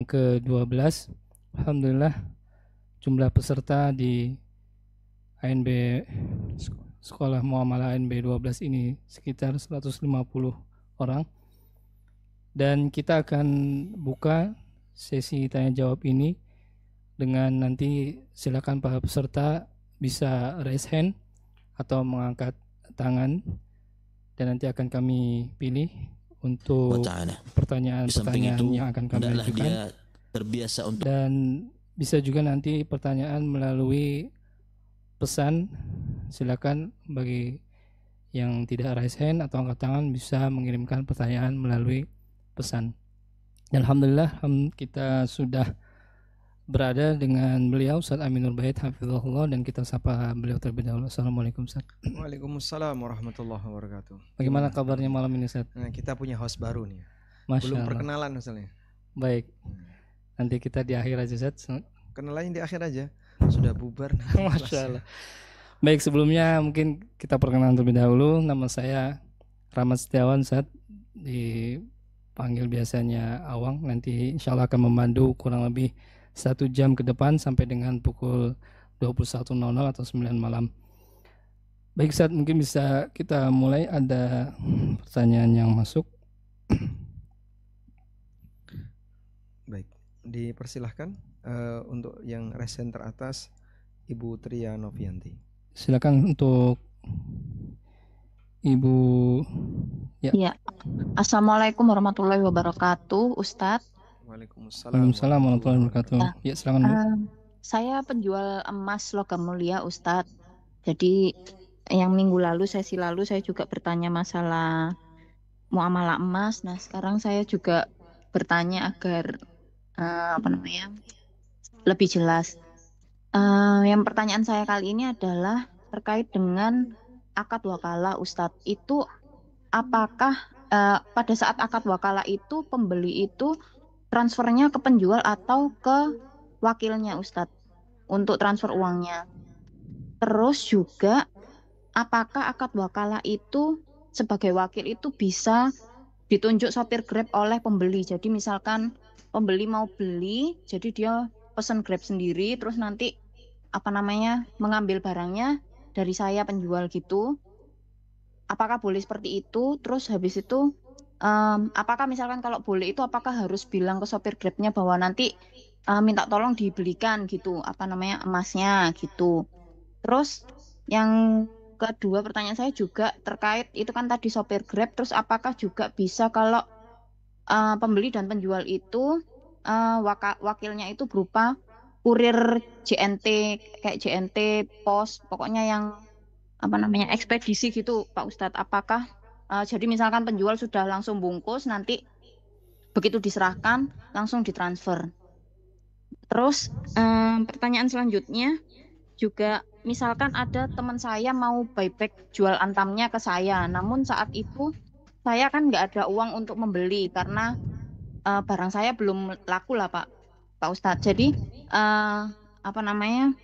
ke-12. Alhamdulillah jumlah peserta di ANB Sekolah Muamalah ANB 12 ini sekitar 150 orang. Dan kita akan buka sesi tanya jawab ini dengan nanti silakan para peserta bisa raise hand atau mengangkat tangan, dan nanti akan kami pilih untuk pertanyaan-pertanyaan yang akan kami ajukan. Dan bisa juga nanti pertanyaan melalui pesan. Silakan bagi yang tidak raise hand atau angkat tangan bisa mengirimkan pertanyaan melalui pesan. Alhamdulillah kita sudah berada dengan beliau Ustaz Aminur Bait hafizahullah, dan kita sapa beliau terlebih dahulu. Assalamualaikum Ustaz. Waalaikumsalam warahmatullahi wabarakatuh. Bagaimana kabarnya malam ini Ustaz? Nah, kita punya host baru nih. Masya Belum Allah. perkenalan misalnya. Baik. Nanti kita di akhir aja Ustaz. Kenalannya di akhir aja. Sudah bubar. Masya Allah. Baik, sebelumnya mungkin kita perkenalan terlebih dahulu. Nama saya Rahmat Setiawan Ustaz, dipanggil biasanya Awang. Nanti insya Allah akan memandu kurang lebih 1 jam ke depan sampai dengan pukul 21.00 atau 9 malam. Baik Ustaz, mungkin bisa kita mulai, ada pertanyaan yang masuk. Baik, dipersilahkan untuk yang resen teratas Ibu Tria Novianti. Silakan untuk Ibu. Ya. Assalamualaikum warahmatullahi wabarakatuh, Ustadz. Waalaikumsalam warahmatullahi wabarakatuh. Ya, silakan Bu. Saya penjual emas logam mulia, Ustadz. Jadi yang minggu lalu, sesi lalu saya juga bertanya masalah muamalah emas. Nah, sekarang saya juga bertanya agar lebih jelas. Yang pertanyaan saya kali ini adalah terkait dengan akad wakalah, Ustadz. Itu apakah pada saat akad wakalah itu pembeli itu transfernya ke penjual atau ke wakilnya, Ustadz, untuk transfer uangnya? Terus juga apakah akad wakalah itu sebagai wakil itu bisa ditunjuk sopir Grab oleh pembeli? Jadi misalkan pembeli mau beli, jadi dia pesan Grab sendiri, terus nanti mengambil barangnya dari saya penjual gitu. Apakah boleh seperti itu? Terus habis itu apakah misalkan kalau boleh itu apakah harus bilang ke sopir Grabnya bahwa nanti minta tolong dibelikan gitu emasnya gitu. Terus yang kedua pertanyaan saya juga terkait itu kan tadi sopir Grab, terus apakah juga bisa kalau pembeli dan penjual itu wakilnya itu berupa kurir JNT, kayak JNT pos, pokoknya yang ekspedisi gitu Pak Ustadz. Apakah jadi misalkan penjual sudah langsung bungkus, nanti begitu diserahkan langsung ditransfer. Terus pertanyaan selanjutnya juga, misalkan ada teman saya mau buyback jual antamnya ke saya, namun saat itu saya kan nggak ada uang untuk membeli karena barang saya belum laku lah Pak Ustadz. Jadi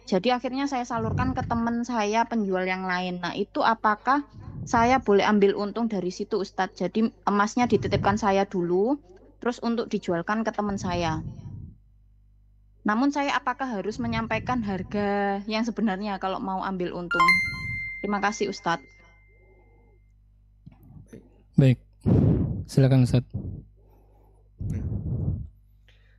jadi akhirnya saya salurkan ke teman saya penjual yang lain. Nah, itu apakah saya boleh ambil untung dari situ, Ustadz? Jadi emasnya dititipkan saya dulu, terus untuk dijualkan ke teman saya. Namun saya apakah harus menyampaikan harga yang sebenarnya kalau mau ambil untung? Terima kasih, Ustadz. Baik, silakan Ustadz.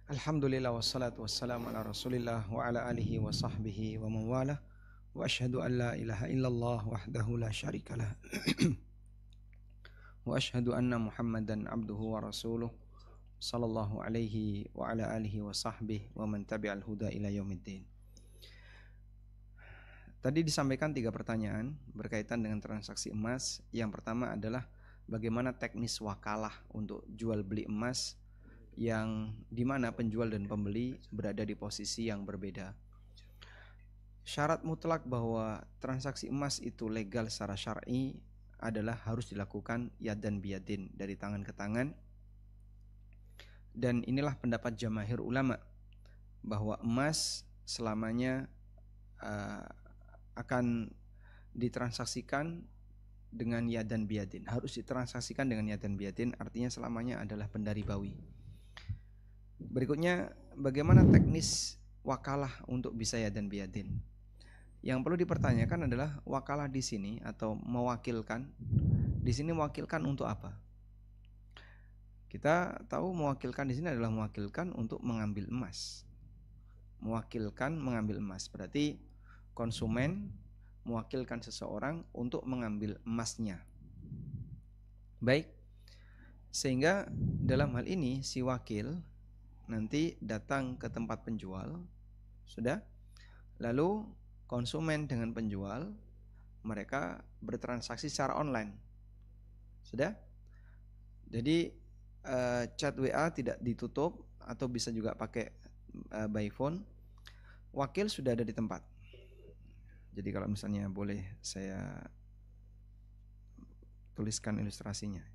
Alhamdulillah wassalatu wassalamu ala rasulillah wa ala alihi wa sahbihi wa mawalah, wa ashhadu an la ilaha illallah wahdahu la syarikalah wa ashhadu anna muhammadan abduhu wa rasuluh sallallahu alaihi wa ala alihi wa sahbihi wa man tabi'al huda ila yaumiddin. Tadi disampaikan 3 pertanyaan berkaitan dengan transaksi emas. Yang pertama adalah bagaimana teknis wakalah untuk jual beli emas yang dimana penjual dan pembeli berada di posisi yang berbeda. Syarat mutlak bahwa transaksi emas itu legal secara syar'i adalah harus dilakukan yadan biyadin, dari tangan ke tangan. Dan inilah pendapat jamaahir ulama bahwa emas selamanya akan ditransaksikan dengan yadan biyadin, harus ditransaksikan dengan yadan biyadin, artinya selamanya adalah benda ribawi. Berikutnya, bagaimana teknis wakalah untuk bisa yadan biyadin? Yang perlu dipertanyakan adalah wakalah di sini atau mewakilkan. Di sini mewakilkan untuk apa? Kita tahu mewakilkan di sini adalah mewakilkan untuk mengambil emas. Mewakilkan mengambil emas. Berarti konsumen mewakilkan seseorang untuk mengambil emasnya. Baik. Sehingga dalam hal ini si wakil nanti datang ke tempat penjual, sudah. Lalu konsumen dengan penjual mereka bertransaksi secara online, sudah. Jadi chat WA tidak ditutup atau bisa juga pakai by phone. Wakil sudah ada di tempat. Jadi kalau misalnya boleh saya tuliskan ilustrasinya.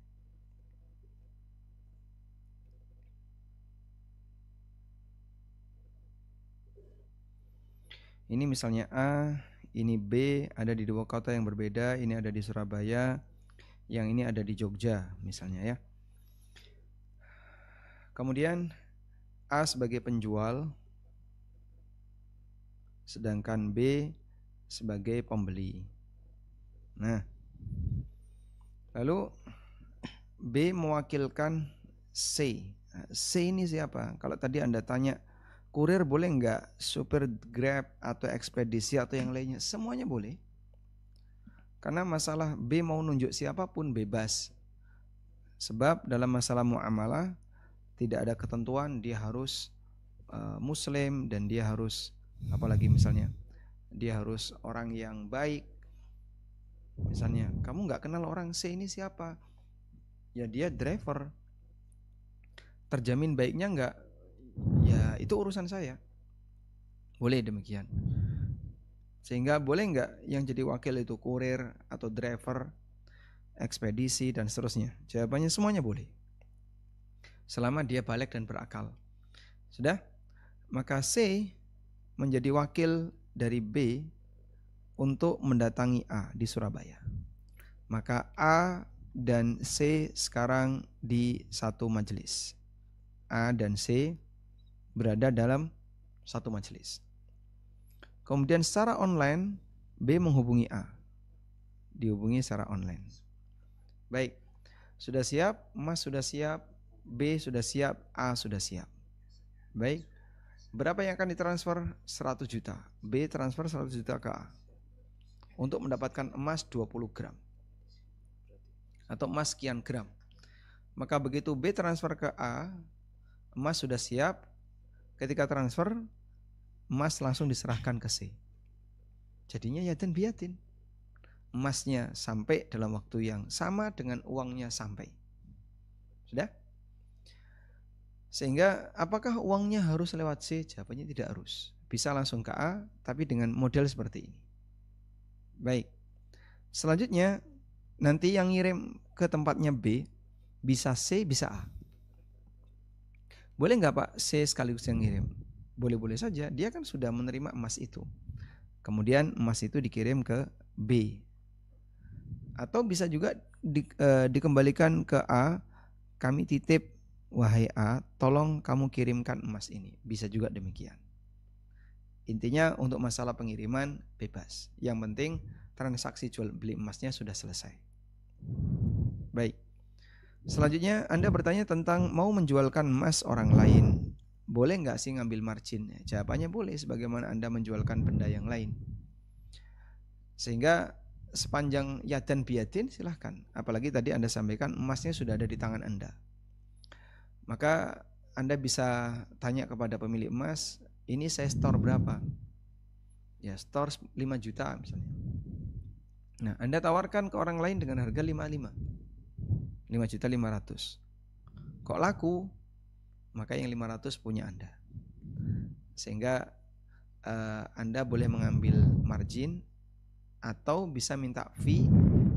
Ini misalnya A, ini B, ada di dua kota yang berbeda. Ini ada di Surabaya, yang ini ada di Jogja misalnya ya. Kemudian A sebagai penjual, sedangkan B sebagai pembeli. Nah, lalu B mewakilkan C. C ini siapa? Kalau tadi Anda tanya, kurir boleh nggak? Supir Grab atau ekspedisi atau yang lainnya? Semuanya boleh. Karena masalah B mau nunjuk siapapun bebas. Sebab dalam masalah muamalah tidak ada ketentuan dia harus muslim dan dia harus apalagi misalnya dia harus orang yang baik. Misalnya kamu nggak kenal orang C ini siapa? Ya dia driver. Terjamin baiknya nggak? Ya itu urusan saya. Boleh demikian. Sehingga boleh nggak yang jadi wakil itu kurir atau driver, ekspedisi dan seterusnya? Jawabannya semuanya boleh. Selama dia balik dan berakal. Sudah? Maka C menjadi wakil dari B untuk mendatangi A di Surabaya. Maka A dan C sekarang di satu majelis. A dan C berada dalam satu majelis. Kemudian secara online B menghubungi A. Dihubungi secara online. Baik. Sudah siap? Mas sudah siap? B sudah siap? A sudah siap. Baik. Berapa yang akan ditransfer? 100 juta. B transfer 100 juta ke A. Untuk mendapatkan emas 20 gram. Atau emas sekian gram. Maka begitu B transfer ke A, emas sudah siap. Ketika transfer, emas langsung diserahkan ke C. Jadinya yadan biyatin. Emasnya sampai dalam waktu yang sama dengan uangnya sampai. Sudah? Sehingga apakah uangnya harus lewat C? Jawabannya tidak harus. Bisa langsung ke A, tapi dengan model seperti ini. Baik. Selanjutnya, nanti yang ngirim ke tempatnya B, bisa C, bisa A. Boleh nggak Pak C sekaligus yang ngirim? Boleh-boleh saja, dia kan sudah menerima emas itu. Kemudian emas itu dikirim ke B. Atau bisa juga dikembalikan ke A, kami titip, wahai A, tolong kamu kirimkan emas ini. Bisa juga demikian. Intinya untuk masalah pengiriman bebas. Yang penting transaksi jual beli emasnya sudah selesai. Baik. Selanjutnya Anda bertanya tentang mau menjualkan emas orang lain. Boleh nggak sih ngambil margin? Jawabannya boleh sebagaimana Anda menjualkan benda yang lain. Sehingga sepanjang yadan biyadin silahkan. Apalagi tadi Anda sampaikan emasnya sudah ada di tangan Anda. Maka Anda bisa tanya kepada pemilik emas, ini saya store berapa? Ya store 5 juta misalnya. Nah Anda tawarkan ke orang lain dengan harga 5.500. Kok laku? Maka yang 500 punya Anda. Sehingga Anda boleh mengambil margin atau bisa minta fee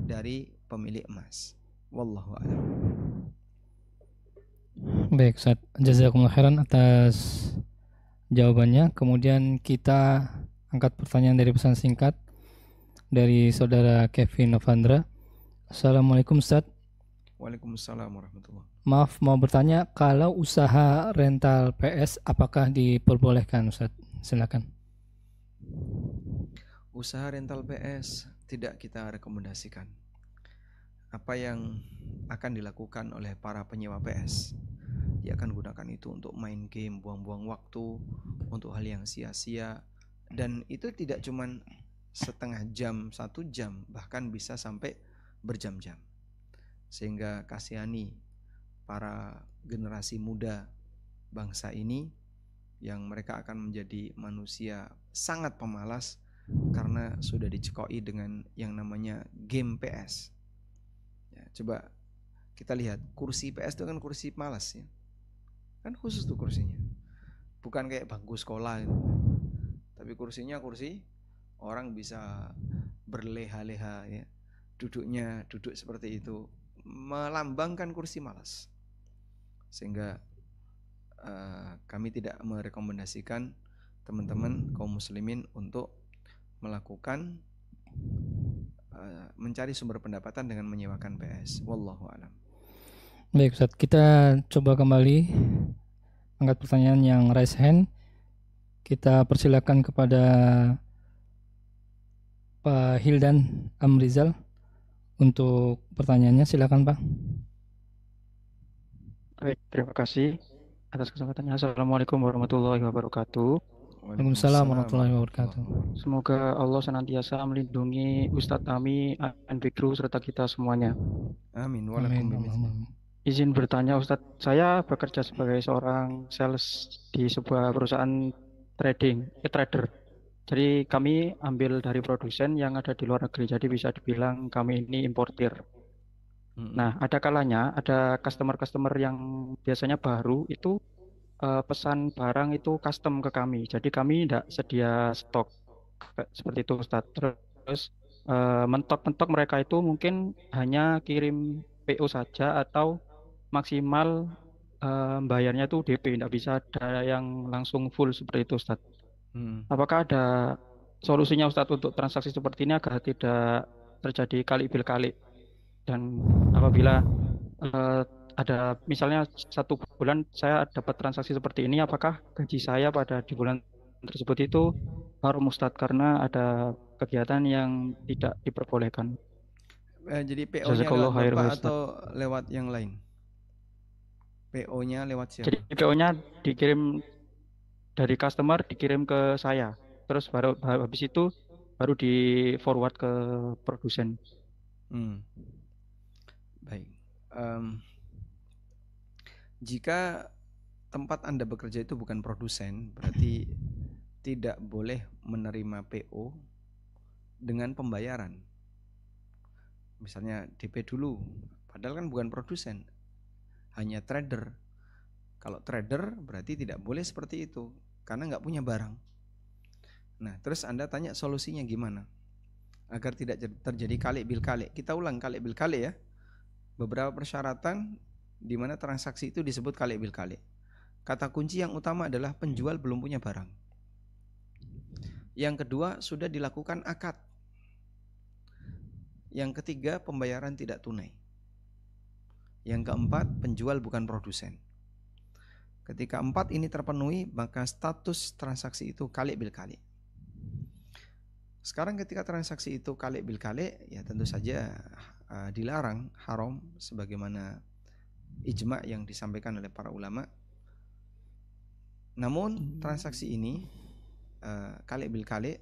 dari pemilik emas. Wallahu a'lam. Baik, Ustaz. Jazakumullah khairan atas jawabannya. Kemudian kita angkat pertanyaan dari pesan singkat dari saudara Kevin Novandra. Assalamualaikum Ustaz. Waalaikumsalam warahmatullahi. Maaf, mau bertanya, kalau usaha rental PS apakah diperbolehkan, Ustaz? Silakan. Usaha rental PS tidak kita rekomendasikan. Apa yang akan dilakukan oleh para penyewa PS, dia akan gunakan itu untuk main game, buang-buang waktu, untuk hal yang sia-sia. Dan itu tidak cuman setengah jam, 1 jam, bahkan bisa sampai berjam-jam. Sehingga kasihani para generasi muda bangsa ini yang mereka akan menjadi manusia sangat pemalas karena sudah dicekoi dengan yang namanya game PS. Ya, coba kita lihat kursi PS itu kan kursi malas ya, kan khusus tuh kursinya, bukan kayak bangku sekolah gitu. Tapi kursinya kursi orang bisa berleha-leha ya, duduknya duduk seperti itu, melambangkan kursi malas. Sehingga kami tidak merekomendasikan teman-teman kaum muslimin untuk melakukan mencari sumber pendapatan dengan menyewakan PS. Wallahu a'lam. Baik Ustaz, kita coba kembali angkat pertanyaan yang raise hand. Kita persilakan kepada Pak Hildan Amrizal untuk pertanyaannya. Silakan Pak. Baik, terima kasih atas kesempatannya. Assalamualaikum warahmatullahi wabarakatuh. Waalaikumsalam warahmatullahi wabarakatuh. Semoga Allah senantiasa melindungi Ustadz Ami, An Fikru, serta kita semuanya. Amin. Amin. Izin bertanya Ustadz, saya bekerja sebagai seorang sales di sebuah perusahaan trader. Jadi kami ambil dari produsen yang ada di luar negeri, jadi bisa dibilang kami ini importir. Nah, ada kalanya ada customer-customer yang biasanya baru itu pesan barang itu custom ke kami. Jadi kami tidak sedia stok seperti itu Ustadz. Terus mentok-mentok mereka itu mungkin hanya kirim PO saja atau maksimal bayarnya itu DP, tidak bisa ada yang langsung full seperti itu Ustadz. Apakah ada solusinya Ustadz untuk transaksi seperti ini agar tidak terjadi kali bil kali? Dan apabila ada misalnya 1 bulan saya dapat transaksi seperti ini, apakah gaji saya pada di bulan tersebut itu haram Ustadz karena ada kegiatan yang tidak diperbolehkan? Jadi PO-nya lewat Bapak atau lewat yang lain? PO-nya lewat siapa? Jadi PO-nya dikirim dari customer, dikirim ke saya. Terus baru habis itu baru di forward ke produsen. Baik. Jika tempat Anda bekerja itu bukan produsen, berarti tidak boleh menerima PO dengan pembayaran. Misalnya DP dulu, padahal kan bukan produsen, hanya trader. Kalau trader berarti tidak boleh seperti itu, karena nggak punya barang. Nah, terus Anda tanya solusinya gimana? Agar tidak terjadi kali bil kali. Kita ulang kali bil kali ya. Beberapa persyaratan di mana transaksi itu disebut kali bil kali. Kata kunci yang utama adalah penjual belum punya barang. Yang kedua, sudah dilakukan akad. Yang ketiga, pembayaran tidak tunai. Yang keempat, penjual bukan produsen. Ketika 4 ini terpenuhi, maka status transaksi itu kali bil kali. Sekarang ketika transaksi itu kali bil kali, ya tentu saja dilarang, haram, sebagaimana ijma yang disampaikan oleh para ulama. Namun transaksi ini kali bil kali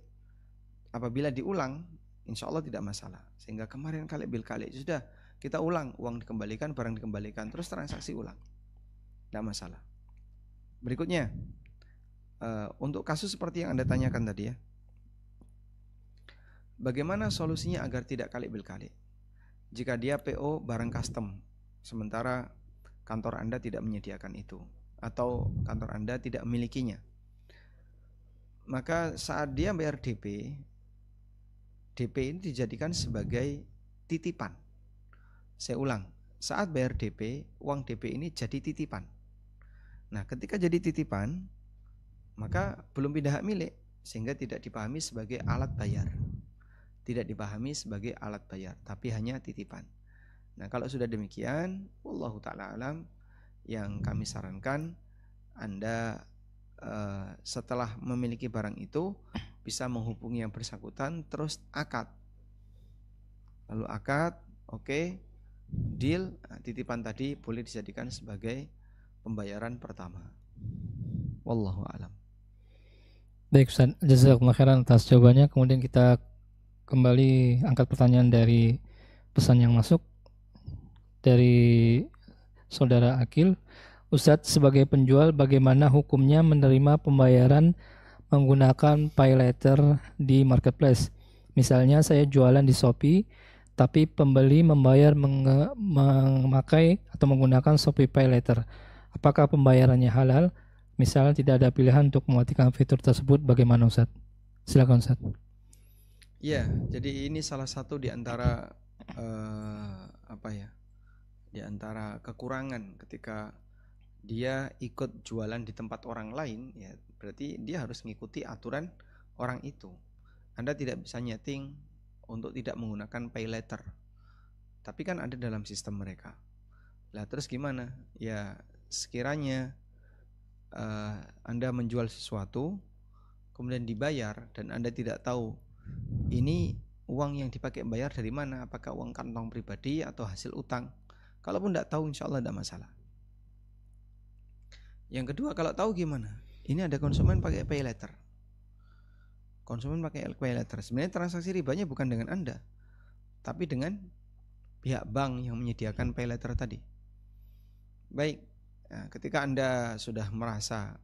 apabila diulang, insya Allah tidak masalah. Sehingga kemarin kali bil kali sudah kita ulang, uang dikembalikan, barang dikembalikan, terus transaksi ulang, tidak masalah. Berikutnya, untuk kasus seperti yang Anda tanyakan tadi ya, bagaimana solusinya agar tidak kali bil kali? Jika dia PO barang custom, sementara kantor Anda tidak menyediakan itu, atau kantor Anda tidak memilikinya, maka saat dia bayar DP ini dijadikan sebagai titipan. Saya ulang, saat bayar DP, uang DP ini jadi titipan. Nah, ketika jadi titipan, maka belum pindah hak milik, sehingga tidak dipahami sebagai alat bayar. Tidak dipahami sebagai alat bayar, tapi hanya titipan. Nah, kalau sudah demikian, wallahu taala alam, yang kami sarankan Anda setelah memiliki barang itu bisa menghubungi yang bersangkutan, terus akad. Lalu akad, oke, deal, titipan tadi boleh dijadikan sebagai pembayaran pertama. Wallahu alam. Baik Ustaz, jazakumullah khairan atas jawabannya. Kemudian kita kembali angkat pertanyaan dari pesan yang masuk dari Saudara Akil. Ustadz, sebagai penjual bagaimana hukumnya menerima pembayaran menggunakan pay letter di marketplace? Misalnya saya jualan di Shopee, tapi pembeli membayar memakai atau menggunakan Shopee Pay Later. Apakah pembayarannya halal? Misalnya tidak ada pilihan untuk mematikan fitur tersebut, bagaimana Ustadz? Silakan Ustadz. Ya, jadi ini salah satu di antara di antara kekurangan ketika dia ikut jualan di tempat orang lain, ya berarti dia harus mengikuti aturan orang itu. Anda tidak bisa nyeting untuk tidak menggunakan pay letter, tapi kan ada dalam sistem mereka. Lah terus gimana? Ya sekiranya Anda menjual sesuatu kemudian dibayar dan Anda tidak tahu ini uang yang dipakai bayar dari mana, apakah uang kantong pribadi atau hasil utang. Kalaupun tidak tahu, insya Allah tidak masalah. Yang kedua, kalau tahu gimana? Ini ada konsumen pakai pay letter. Konsumen pakai pay letter. Sebenarnya transaksi ribanya bukan dengan Anda, tapi dengan pihak bank yang menyediakan pay letter tadi. Baik, nah, ketika Anda sudah merasa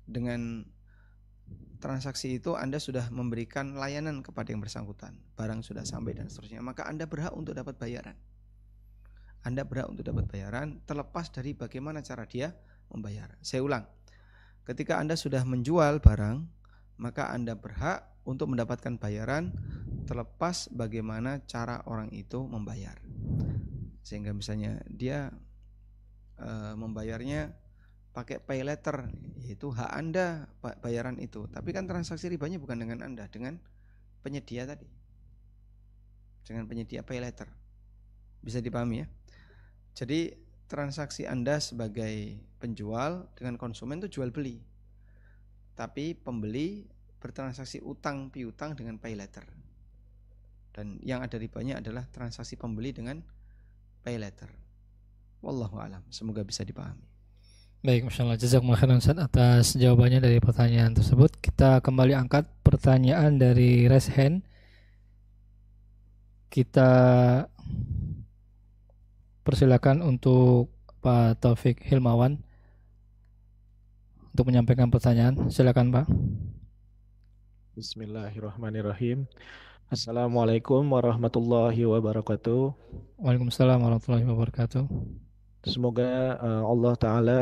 dengan transaksi itu Anda sudah memberikan layanan kepada yang bersangkutan, barang sudah sampai dan seterusnya, maka Anda berhak untuk dapat bayaran. Anda berhak untuk dapat bayaran terlepas dari bagaimana cara dia membayar. Saya ulang, ketika Anda sudah menjual barang, maka Anda berhak untuk mendapatkan bayaran terlepas bagaimana cara orang itu membayar. Sehingga misalnya dia membayarnya pakai pay letter, yaitu hak Anda bayaran itu. Tapi kan transaksi ribanya bukan dengan Anda, dengan penyedia tadi, dengan penyedia pay letter. Bisa dipahami ya? Jadi transaksi Anda sebagai penjual dengan konsumen itu jual beli, tapi pembeli bertransaksi utang piutang dengan pay letter. Dan yang ada ribanya adalah transaksi pembeli dengan pay letter. Wallahu a'lam. Semoga bisa dipahami. Baik, Masya Allah, jazakumullah khairan Ustaz atas jawabannya dari pertanyaan tersebut. Kita kembali angkat pertanyaan dari raise hand. Kita persilakan untuk Pak Taufik Hilmawan untuk menyampaikan pertanyaan. Silakan Pak. Bismillahirrahmanirrahim. Assalamualaikum warahmatullahi wabarakatuh. Waalaikumsalam warahmatullahi wabarakatuh. Semoga Allah Ta'ala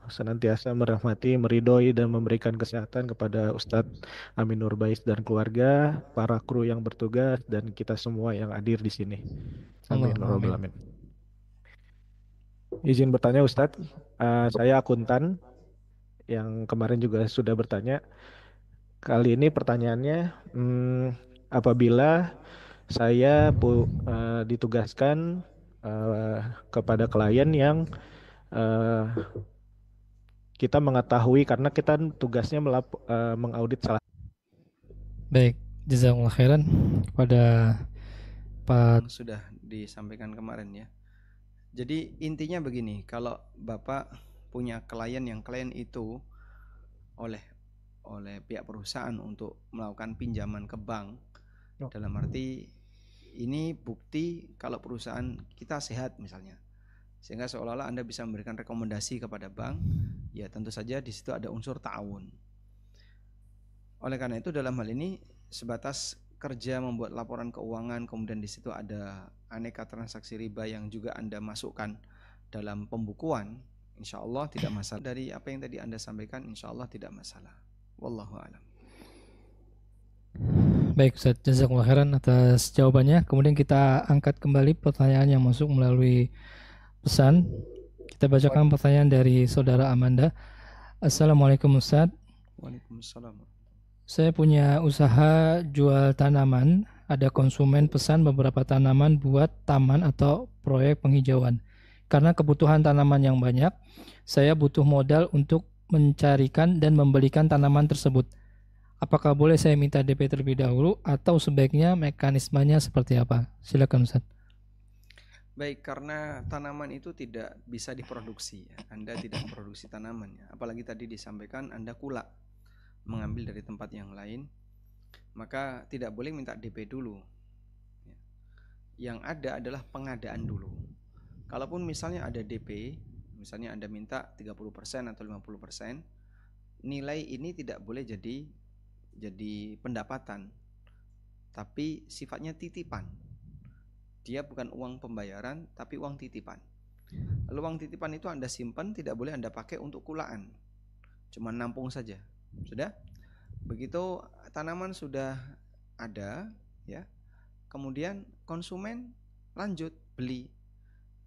senantiasa merahmati, meridhoi dan memberikan kesehatan kepada Ustadz Amin Nurbais dan keluarga, para kru yang bertugas, dan kita semua yang hadir di sini. Amin. Amin. Izin bertanya Ustadz, saya akuntan yang kemarin juga sudah bertanya. Kali ini pertanyaannya, apabila saya ditugaskan kepada klien yang kita mengetahui karena kita tugasnya mengaudit salah. Baik, jazakumullah khairan kepada Pak. Sudah disampaikan kemarin ya. Jadi intinya begini, kalau Bapak punya klien yang klien itu oleh pihak perusahaan untuk melakukan pinjaman ke bank, dalam arti ini bukti kalau perusahaan kita sehat misalnya, sehingga seolah-olah Anda bisa memberikan rekomendasi kepada bank, ya tentu saja di situ ada unsur ta'awun. Oleh karena itu dalam hal ini sebatas kerja membuat laporan keuangan, kemudian di situ ada aneka transaksi riba yang juga Anda masukkan dalam pembukuan, insya Allah tidak masalah. Dari apa yang tadi Anda sampaikan, insya Allah tidak masalah. Wallahu a'lam. Baik Ustaz, jazakumullah khairan atas jawabannya. Kemudian kita angkat kembali pertanyaan yang masuk melalui pesan. Kita bacakan pertanyaan dari Saudara Amanda. Assalamualaikum Ustaz. Waalaikumsalam. Saya punya usaha jual tanaman. Ada konsumen pesan beberapa tanaman buat taman atau proyek penghijauan. Karena kebutuhan tanaman yang banyak, saya butuh modal untuk mencarikan dan membelikan tanaman tersebut. Apakah boleh saya minta DP terlebih dahulu atau sebaiknya mekanismenya seperti apa? Silakan Ustaz. Baik, karena tanaman itu tidak bisa diproduksi ya. Anda tidak memproduksi tanaman ya. Apalagi tadi disampaikan Anda kulak mengambil dari tempat yang lain, maka tidak boleh minta DP dulu. Yang ada adalah pengadaan dulu. Kalaupun misalnya ada DP, misalnya Anda minta 30% atau 50%, nilai ini tidak boleh jadi pendapatan, tapi sifatnya titipan. Dia bukan uang pembayaran, tapi uang titipan. Lalu uang titipan itu Anda simpan, tidak boleh Anda pakai untuk kulaan, cuma nampung saja. Sudah? Begitu tanaman sudah ada, ya, kemudian konsumen lanjut beli,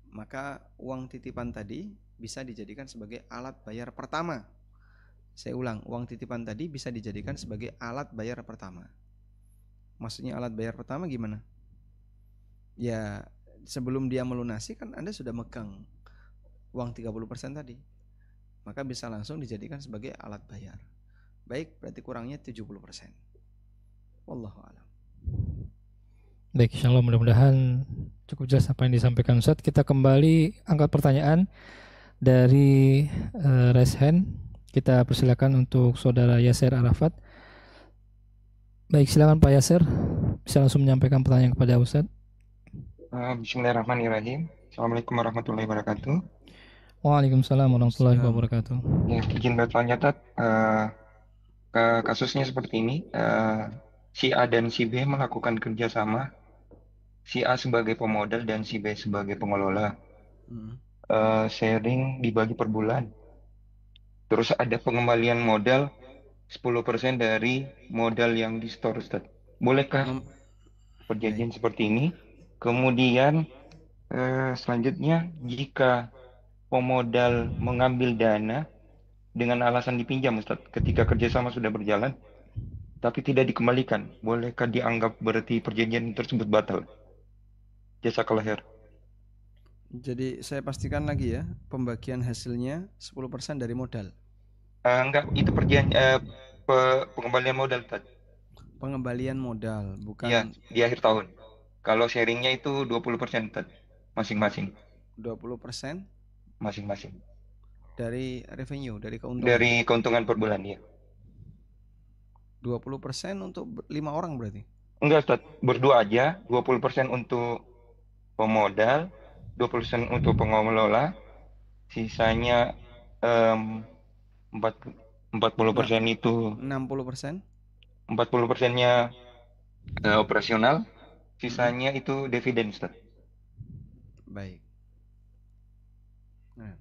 maka uang titipan tadi bisa dijadikan sebagai alat bayar pertama. Saya ulang, uang titipan tadi bisa dijadikan sebagai alat bayar pertama. Maksudnya alat bayar pertama gimana? Ya, sebelum dia melunasi kan Anda sudah megang uang 30% tadi, maka bisa langsung dijadikan sebagai alat bayar. Baik, berarti kurangnya 70%. Wallahu a'lam. Baik, insyaallah mudah-mudahan cukup jelas apa yang disampaikan Ustaz. Kita kembali angkat pertanyaan dari raise hand. Kita persilakan untuk Saudara Yasir Arafat. Baik, silakan Pak Yasir, bisa langsung menyampaikan pertanyaan kepada Ustaz. Bismillahirrahmanirrahim. Assalamualaikum warahmatullahi wabarakatuh. Waalaikumsalam warahmatullahi wabarakatuh. Ya, izin bertanya, Tat. Kasusnya seperti ini. Si A dan si B melakukan kerjasama. Si A sebagai pemodal dan si B sebagai pengelola. Sharing dibagi per bulan. Terus ada pengembalian modal 10% dari modal yang di store, Ustaz. Bolehkah perjanjian seperti ini? Kemudian selanjutnya, jika pemodal mengambil dana dengan alasan dipinjam, Ustaz, ketika kerjasama sudah berjalan tapi tidak dikembalikan, bolehkah dianggap berarti perjanjian tersebut batal? Jazakallah khair. Jadi saya pastikan lagi ya, pembagian hasilnya 10% dari modal. Enggak, itu pengembalian modal, Ustaz. Pengembalian modal, bukan. Iya, di akhir tahun. Kalau sharingnya itu 20%, Ustaz, masing-masing. 20% masing-masing. Dari revenue, dari keuntungan. Dari keuntungan per bulan, ya. 20% untuk 5 orang berarti? Enggak, Ustaz, berdua aja. 20% untuk pemodal, 20% untuk pengelola, sisanya 40% itu 60%. 40%-nya operasional, sisanya itu dividen, Ustaz. Baik. Nah,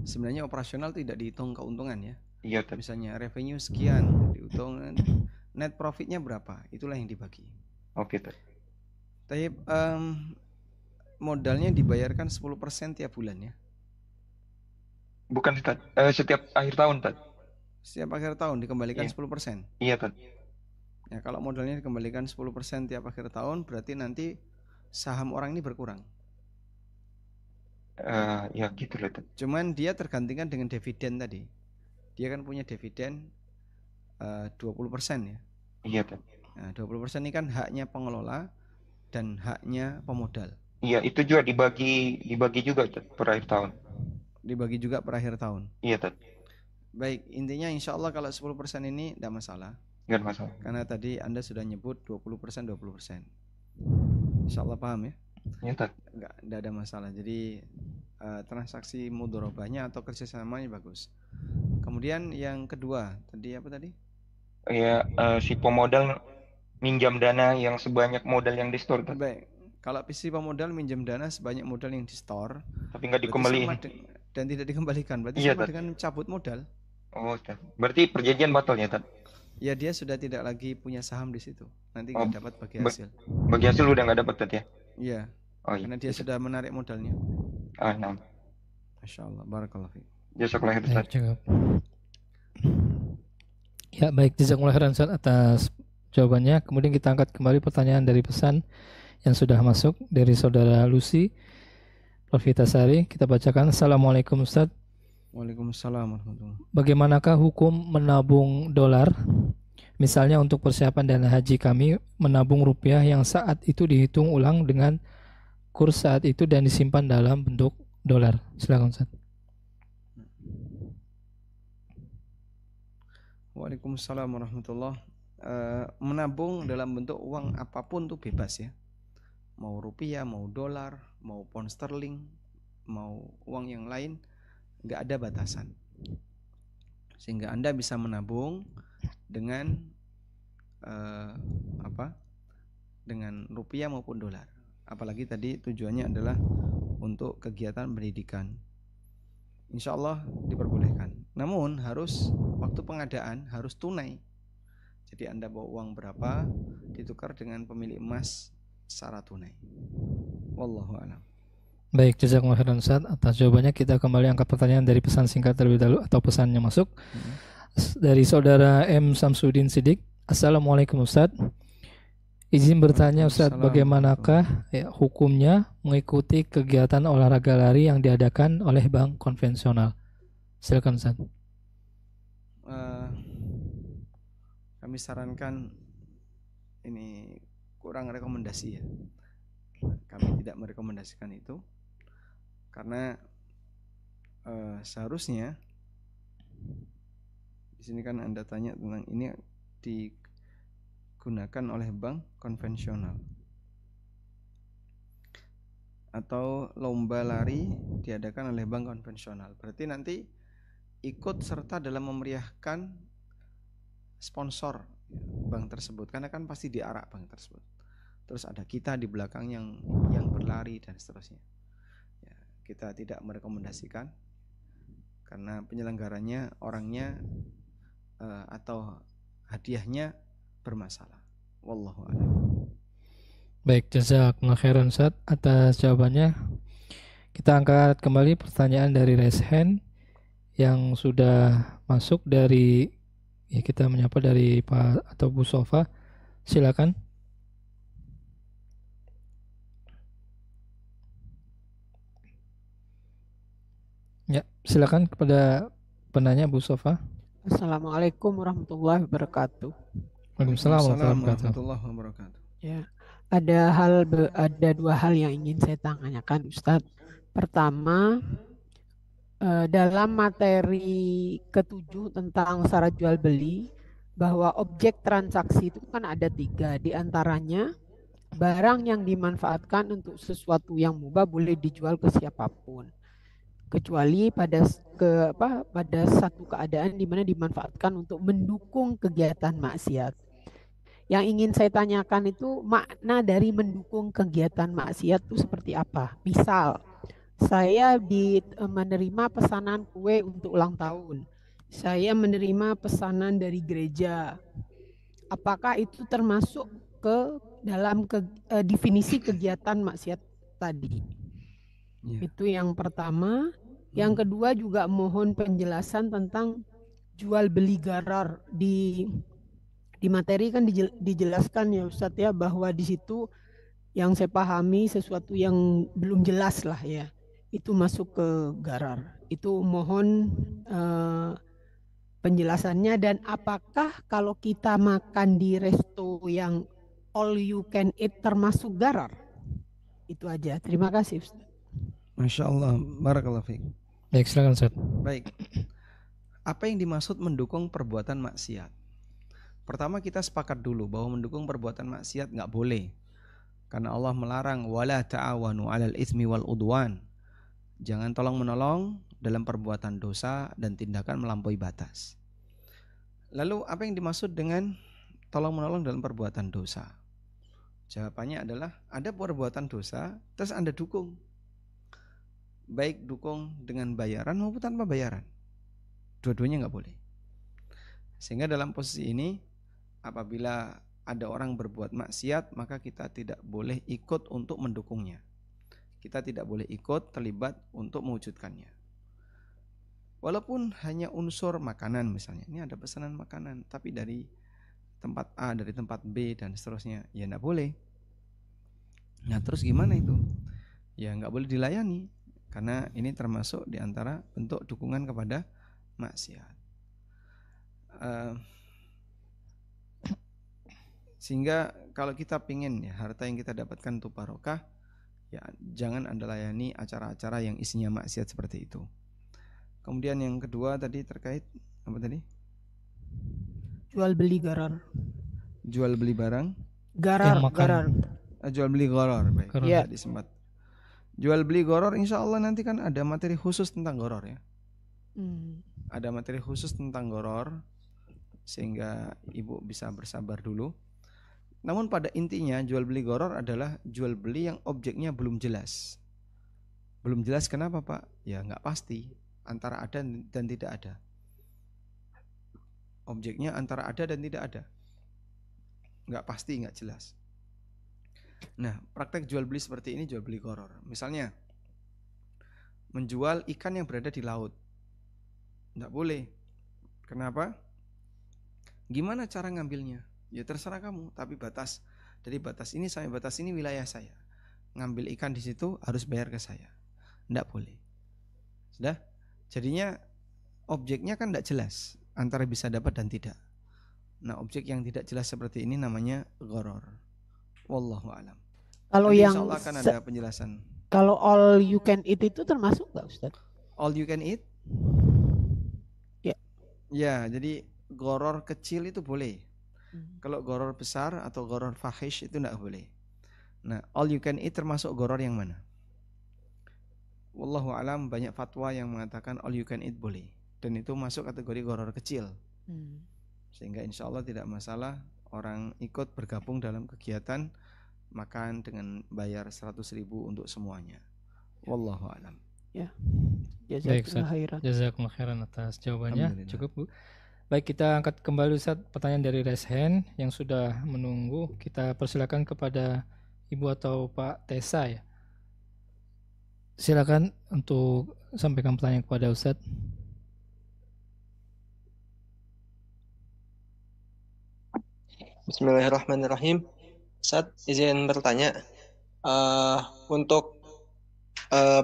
sebenarnya operasional tidak dihitung keuntungan ya. Iya, misalnya revenue sekian, dihitung net profitnya berapa, itulah yang dibagi. Oke, Tad. Tapi modalnya dibayarkan 10% tiap bulan ya? Bukan, Tad. Setiap akhir tahun, Tad. Setiap akhir tahun dikembalikan 10%? Iya, Tad. Ya, kalau modalnya dikembalikan 10% tiap akhir tahun, berarti nanti saham orang ini berkurang. Ya gitu lah, Tad. Cuman dia tergantikan dengan dividen tadi. Dia kan punya dividen 20% ya. Iya, Tad. Nah, 20% ini kan haknya pengelola dan haknya pemodal. Iya, itu juga dibagi juga, Tad, per akhir tahun. Dibagi juga per akhir tahun. Iya, Tad. Baik, intinya insya Allah kalau 10% ini tidak masalah. Nggak masalah. Karena tadi Anda sudah nyebut 20%. Insya Allah paham ya? Iya, Tad. Nggak ada masalah. Jadi transaksi mudharabahnya atau kerjasamanya bagus. Kemudian yang kedua, tadi apa tadi? Ya, si pemodal minjam dana yang sebanyak modal yang di store. Baik, kalau si pemodal minjam dana sebanyak modal yang di store, tapi nggak dikembalikan dan tidak dikembalikan, berarti iya, sama dengan cabut modal. Oh, Tad. Berarti perjanjian batal ya, Tad? Ya, dia sudah tidak lagi punya saham di situ. Nanti nggak dapat bagi hasil. Bagi hasil udah nggak dapat, Tad, ya? Iya. Oh, iya. Karena dia sudah menarik modalnya. Nah. Masya Allah, barakallahu fiik. Jazakallah khair, Ustaz. Cukup. Ya, baik, jazakumullah khairan Ustaz atas jawabannya. Kemudian kita angkat kembali pertanyaan dari pesan yang sudah masuk dari saudara Lucy Profitasari. Kita bacakan. Assalamualaikum Ustaz. Waalaikumsalam warahmatullahi wabarakatuh. Bagaimanakah hukum menabung dolar? Misalnya untuk persiapan dana haji kami menabung rupiah yang saat itu dihitung ulang dengan kurs saat itu dan disimpan dalam bentuk dolar. Silakan Ustaz. Waalaikumsalam warahmatullahi wabarakatuh. Menabung dalam bentuk uang apapun tuh bebas ya. Mau rupiah, mau dolar, mau pound sterling, mau uang yang lain, nggak ada batasan. Sehingga Anda bisa menabung dengan dengan rupiah maupun dolar. Apalagi tadi tujuannya adalah untuk kegiatan pendidikan. Insya Allah diperbolehkan. Namun harus waktu pengadaan harus tunai. Jadi Anda bawa uang berapa ditukar dengan pemilik emas secara tunai. Wallahu a'lam. Baik, jazakumullah khairan Ustaz atas jawabannya. Kita kembali angkat pertanyaan dari pesan singkat terlebih dahulu atau pesannya masuk dari saudara M. Samsudin Sidik. Assalamualaikum Ustaz. Izin bertanya Ustaz, bagaimanakah hukumnya mengikuti kegiatan olahraga lari yang diadakan oleh bank konvensional? Silakan Ustaz. Kami sarankan ini kurang rekomendasi ya. Kami tidak merekomendasikan itu karena seharusnya di sini kan Anda tanya tentang ini digunakan oleh bank konvensional atau lomba lari diadakan oleh bank konvensional. Berarti nanti ikut serta dalam memeriahkan sponsor bank tersebut karena kan pasti diarak bank tersebut. Terus ada kita di belakang yang berlari dan seterusnya. Ya, kita tidak merekomendasikan karena penyelenggaranya orangnya atau hadiahnya bermasalah. Wallahu a'lam. Baik, jazakumullah khairan Ustaz atas jawabannya. Kita angkat kembali pertanyaan dari raise hand yang sudah masuk dari kita menyapa dari Pak atau Bu Sofa. Silakan. Ya, silakan kepada penanya Bu Sofa. Assalamualaikum warahmatullahi wabarakatuh. Waalaikumsalam warahmatullahi wabarakatuh. Ya, ada dua hal yang ingin saya tanyakan Ustadz. Pertama, dalam materi ke-7 tentang syarat jual beli, bahwa objek transaksi itu kan ada 3, diantaranya barang yang dimanfaatkan untuk sesuatu yang mubah boleh dijual ke siapapun, kecuali pada satu keadaan di mana dimanfaatkan untuk mendukung kegiatan maksiat. Yang ingin saya tanyakan itu makna dari mendukung kegiatan maksiat itu seperti apa? Misal, saya menerima pesanan kue untuk ulang tahun. Saya menerima pesanan dari gereja. Apakah itu termasuk ke dalam definisi kegiatan maksiat tadi? Itu yang pertama. Yang kedua juga mohon penjelasan tentang jual beli gharar. Di materi kan dijelaskan ya Ustadz ya, bahwa di situ yang saya pahami sesuatu yang belum jelas lah ya, itu masuk ke gharar. Itu mohon penjelasannya. Dan apakah kalau kita makan di resto yang all you can eat termasuk gharar? Itu aja. Terima kasih Ustaz. Masya Allah, barakallahu fiik. Baik, silakan Ustaz. Baik. Apa yang dimaksud mendukung perbuatan maksiat? Pertama kita sepakat dulu bahwa mendukung perbuatan maksiat nggak boleh. Karena Allah melarang wala ta'awanu 'alal itsmi wal udwan. Jangan tolong-menolong dalam perbuatan dosa dan tindakan melampaui batas. Lalu apa yang dimaksud dengan tolong-menolong dalam perbuatan dosa? Jawabannya adalah ada perbuatan dosa terus Anda dukung. Baik dukung dengan bayaran maupun tanpa bayaran. Dua-duanya nggak boleh. Sehingga dalam posisi ini apabila ada orang berbuat maksiat, maka kita tidak boleh ikut untuk mendukungnya. Kita tidak boleh ikut terlibat untuk mewujudkannya. Walaupun hanya unsur makanan misalnya, ini ada pesanan makanan, tapi dari tempat A, dari tempat B dan seterusnya, ya nggak boleh. Nah terus gimana itu? Ya nggak boleh dilayani, karena ini termasuk diantara bentuk dukungan kepada maksiat. Sehingga kalau kita pingin ya harta yang kita dapatkan itu barokah, ya jangan Anda layani acara-acara yang isinya maksiat seperti itu. Kemudian yang kedua tadi terkait apa tadi? Jual beli garar. Jual beli barang? Garar, Yang makan. garar. Jual beli goror, baik. Goror. Iya. Tadi sempat. Jual beli goror, insya Allah nanti kan ada materi khusus tentang goror ya. Ada materi khusus tentang goror, sehingga ibu bisa bersabar dulu. Namun pada intinya jual beli goror adalah jual beli yang objeknya belum jelas. Belum jelas kenapa Pak? Ya nggak pasti, antara ada dan tidak ada. Objeknya antara ada dan tidak ada, nggak pasti, nggak jelas. Nah praktek jual beli seperti ini jual beli goror. Misalnya menjual ikan yang berada di laut, nggak boleh. Kenapa? Gimana cara ngambilnya? Ya terserah kamu, tapi dari batas ini sampai batas ini wilayah saya. Ngambil ikan di situ harus bayar ke saya. Nggak boleh. Sudah? Jadinya objeknya kan nggak jelas, antara bisa dapat dan tidak. Nah objek yang tidak jelas seperti ini namanya gharor. Wallahu a'lam. Kalau Nanti yang insya Allah akan ada penjelasan. Kalau all you can eat itu termasuk nggak Ustaz? All you can eat? Ya. Ya, jadi gharor kecil itu boleh. Kalau gharor besar atau gharor fahish itu enggak boleh. Nah, all you can eat termasuk gharor yang mana? Wallahu a'lam, banyak fatwa yang mengatakan all you can eat boleh, dan itu masuk kategori gharor kecil. Sehingga insya Allah tidak masalah orang ikut bergabung dalam kegiatan makan dengan bayar 100.000 untuk semuanya. Wallahu a'lam. Ya. Baik, Ustaz. Khairan. Jazakumullah khairan atas jawabannya. Alhamdulillah. Cukup, Bu. Baik, kita angkat kembali Ustaz pertanyaan dari raise hand yang sudah menunggu. Kita persilakan kepada Ibu atau Pak Tesa ya. Silakan untuk sampaikan pertanyaan kepada Ustaz. Bismillahirrahmanirrahim. Ustaz, izin bertanya. Untuk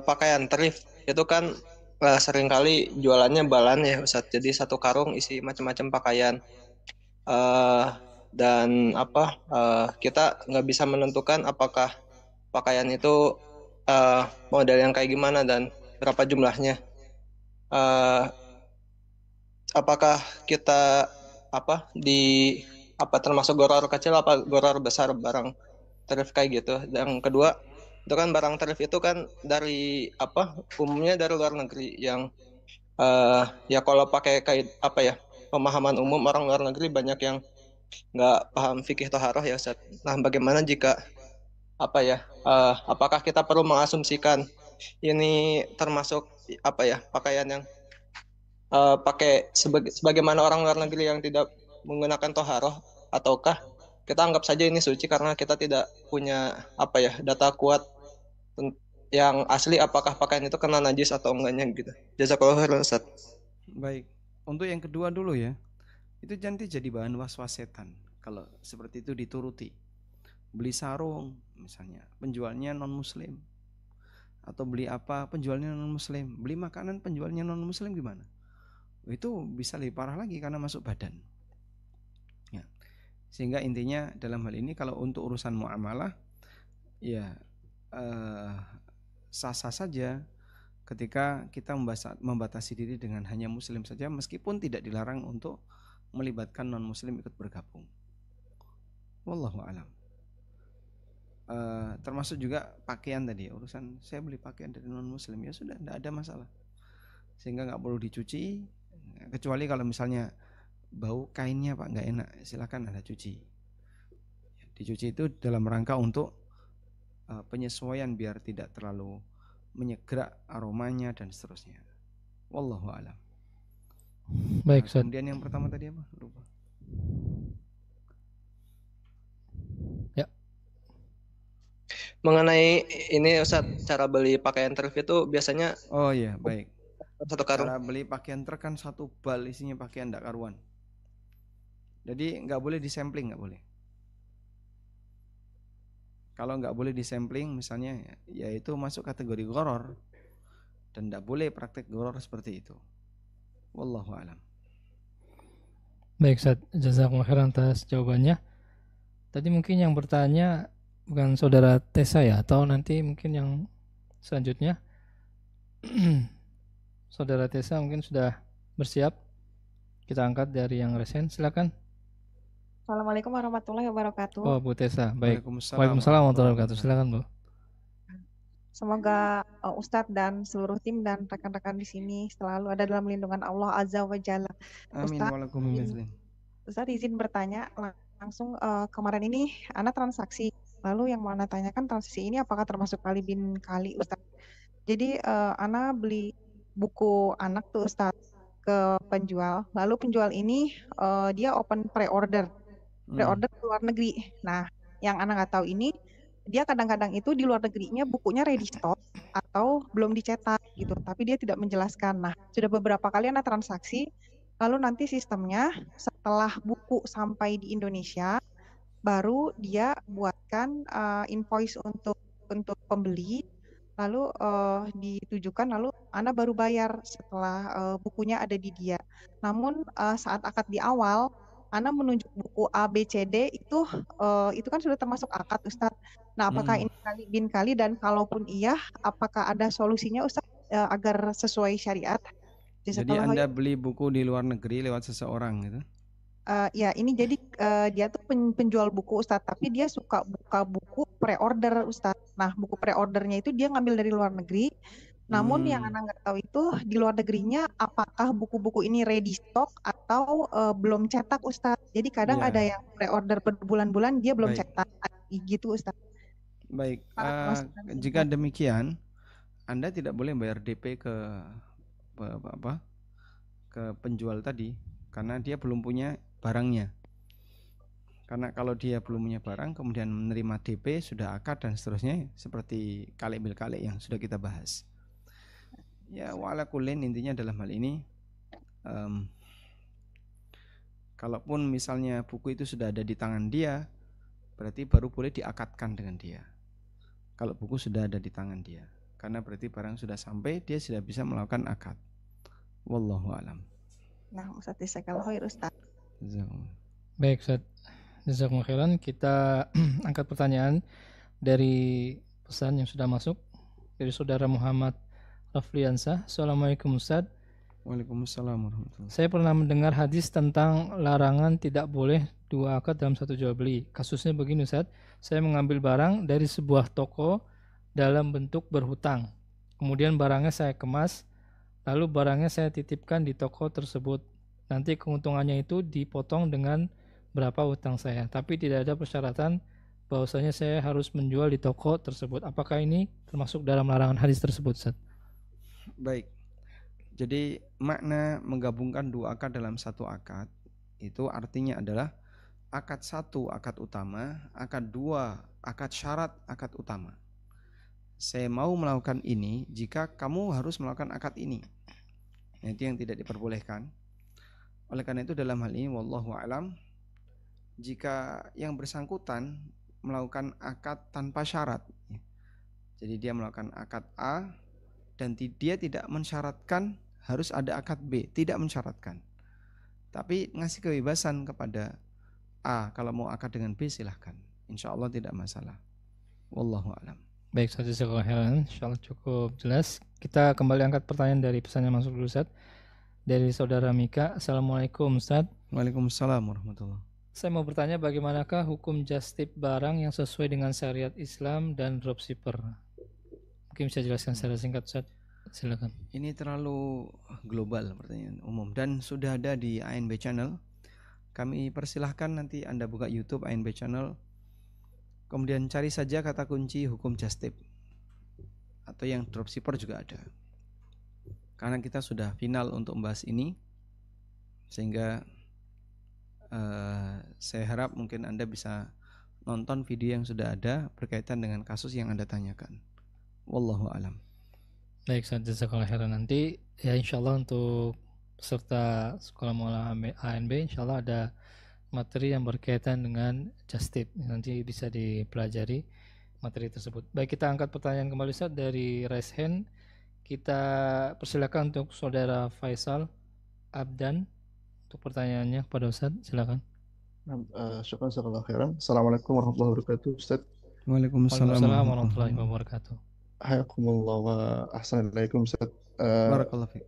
pakaian thrift itu kan seringkali jualannya balan ya Ustaz. Jadi satu karung isi macam-macam pakaian. Dan kita nggak bisa menentukan apakah pakaian itu model yang kayak gimana dan berapa jumlahnya. Apakah kita termasuk goror kecil apa goror besar barang thrift kayak gitu. Yang kedua, itu kan barang thrift itu kan dari umumnya dari luar negeri yang ya kalau pakai kayak pemahaman umum orang luar negeri banyak yang nggak paham fikih toharoh ya Ustaz. Nah bagaimana jika apakah kita perlu mengasumsikan ini termasuk pakaian yang pakai sebagaimana orang luar negeri yang tidak menggunakan toharoh, ataukah kita anggap saja ini suci karena kita tidak punya data kuat yang asli apakah pakaian itu kena najis atau enggaknya gitu. Jazakallahu khairan Ustaz. Baik, untuk yang kedua dulu ya. Itu nanti jadi bahan was-was setan kalau seperti itu dituruti. Beli sarung misalnya, penjualnya non muslim. Atau beli apa, penjualnya non muslim. Beli makanan, penjualnya non muslim gimana? Itu bisa lebih parah lagi karena masuk badan. Ya. Sehingga intinya dalam hal ini kalau untuk urusan muamalah ya sah-sah saja ketika kita membatasi diri dengan hanya muslim saja, meskipun tidak dilarang untuk melibatkan non muslim ikut bergabung. Wallahu a'lam. Termasuk juga pakaian tadi, urusan saya beli pakaian dari non muslim, ya sudah, tidak ada masalah, sehingga nggak perlu dicuci, kecuali kalau misalnya bau kainnya Pak nggak enak, silakan Anda cuci. Dicuci itu dalam rangka untuk penyesuaian biar tidak terlalu menyegrak aromanya dan seterusnya. Wallahu a'lam. Baik, Ustaz. Kemudian yang pertama tadi apa? Lupa. Ya. Mengenai ini Ustaz, cara beli pakaian thrift itu biasanya Oh iya, baik. satu karung. Cara beli pakaian truk kan satu bal isinya pakaian ndak karuan. Jadi nggak boleh disampling, nggak boleh. Kalau nggak boleh disampling misalnya, ya itu masuk kategori goror dan nggak boleh praktek goror seperti itu. Wallahu alam. Baik, Ustaz. Jazakumullah khairan atas jawabannya. Tadi mungkin yang bertanya bukan saudara Tessa ya, atau nanti mungkin yang selanjutnya. Saudara Tessa mungkin sudah bersiap. Kita angkat dari yang resen. Silakan. Assalamualaikum warahmatullahi wabarakatuh. Oh, Bu Tessa. Baik. Waalaikumsalam Waalaikumsalam warahmatullahi wabarakatuh. Silakan, Bu. Semoga Ustadz dan seluruh tim dan rekan-rekan di sini selalu ada dalam lindungan Allah Azza wa Jalla. Amin. Ustadz izin bertanya langsung, kemarin ini Ana transaksi. Lalu yang mau Ana tanyakan, transaksi ini apakah termasuk kali bin kali, Ustadz? Jadi Ana beli buku anak tuh, Ustadz, ke penjual. Lalu penjual ini dia open pre-order ke luar negeri. Nah, yang Ana nggak tahu ini, dia kadang-kadang itu di luar negerinya bukunya ready stock atau belum dicetak gitu, tapi dia tidak menjelaskan. Nah, sudah beberapa kali Ana transaksi, lalu nanti sistemnya setelah buku sampai di Indonesia, baru dia buatkan invoice untuk pembeli, lalu ditujukan, lalu Ana baru bayar setelah bukunya ada di dia. Namun saat akad di awal, Ana menunjuk buku A, B, C, D itu kan sudah termasuk akad, Ustadz. Nah, apakah ini kali bin kali, dan kalaupun iya, apakah ada solusinya, Ustadz, agar sesuai syariat? Jadi Anda beli buku di luar negeri lewat seseorang gitu? Ya, ini jadi dia tuh penjual buku, Ustadz, tapi dia suka buka buku pre-order, Ustadz. Nah, buku pre-ordernya itu dia ngambil dari luar negeri. Namun yang Ana nggak tahu itu di luar negerinya apakah buku-buku ini ready stock atau belum cetak, Ustadz. Jadi kadang ada yang pre-order berbulan-bulan dia belum cetak gitu, Ustadz. Baik, jika demikian Anda tidak boleh bayar DP ke penjual tadi karena dia belum punya barangnya. Karena kalau dia belum punya barang kemudian menerima DP, sudah akad dan seterusnya, seperti kalik bil kalik yang sudah kita bahas. Ya, wa'ala kullin, intinya dalam hal ini kalaupun misalnya buku itu sudah ada di tangan dia, berarti baru boleh diakadkan dengan dia. Kalau buku sudah ada di tangan dia, karena berarti barang sudah sampai, dia sudah bisa melakukan akad. Wallahu alam. Nah, Ustadz, jazakallahu khair, Ustadz. Baik, Ustadz. Jazakumullah khairan. Kita angkat pertanyaan dari pesan yang sudah masuk dari saudara Muhammad Rafliansah. Assalamualaikum, Ustadz. Waalaikumsalam warahmatullahi. Saya pernah mendengar hadis tentang larangan tidak boleh dua akad dalam satu jual beli. Kasusnya begini, Ustadz. Saya mengambil barang dari sebuah toko dalam bentuk berhutang. Kemudian barangnya saya kemas, lalu barangnya saya titipkan di toko tersebut. Nanti keuntungannya itu dipotong dengan berapa hutang saya. Tapi tidak ada persyaratan bahwasanya saya harus menjual di toko tersebut. Apakah ini termasuk dalam larangan hadis tersebut, Ustadz? Baik. Jadi makna menggabungkan dua akad dalam satu akad itu artinya adalah akad satu akad utama, akad dua akad syarat akad utama. Saya mau melakukan ini jika kamu harus melakukan akad ini. Nah, itu yang tidak diperbolehkan. Oleh karena itu dalam hal ini wallahu alam, jika yang bersangkutan melakukan akad tanpa syarat, jadi dia melakukan akad A dan dia tidak mensyaratkan harus ada akad B, tidak mensyaratkan, tapi ngasih kebebasan kepada A, kalau mau akad dengan B silahkan, insya Allah tidak masalah. Wallahu alam. Baik, jazakallahu khairan. Insyaallah cukup jelas. Kita kembali angkat pertanyaan dari pesan yang masuk dulu, Ustaz. Dari saudara Mika. Assalamualaikum, Ustaz. Waalaikumsalam warahmatullahi. Saya mau bertanya, bagaimanakah hukum just tip barang yang sesuai dengan syariat Islam dan dropshipper? Mungkin bisa jelaskan secara singkat, Ustaz. Silakan. Ini terlalu global, pertanyaan umum, dan sudah ada di ANB Channel. Kami persilahkan nanti Anda buka YouTube ANB Channel, kemudian cari saja kata kunci hukum just tip, atau yang dropshipper juga ada. Karena kita sudah final untuk membahas ini, sehingga saya harap mungkin Anda bisa nonton video yang sudah ada berkaitan dengan kasus yang Anda tanyakan. Wallahu alam. Baik, jazakallahu khairan. Nanti Ya, insya Allah untuk peserta Sekolah Muamalah ANB, insya Allah ada materi yang berkaitan dengan just tip. Nanti bisa dipelajari materi tersebut. Baik, kita angkat pertanyaan kembali Ustaz dari raise hand. Kita persilakan untuk Saudara Faisal Abdan untuk pertanyaannya kepada Ustaz. Silakan. Syukran jazakallahu khairan. Assalamualaikum warahmatullahi wabarakatuh, Ustaz. Waalaikumsalam warahmatullahi wabarakatuh. Hayakumullah wa ahsanalaikum, Ustaz. Barakallahu fiik.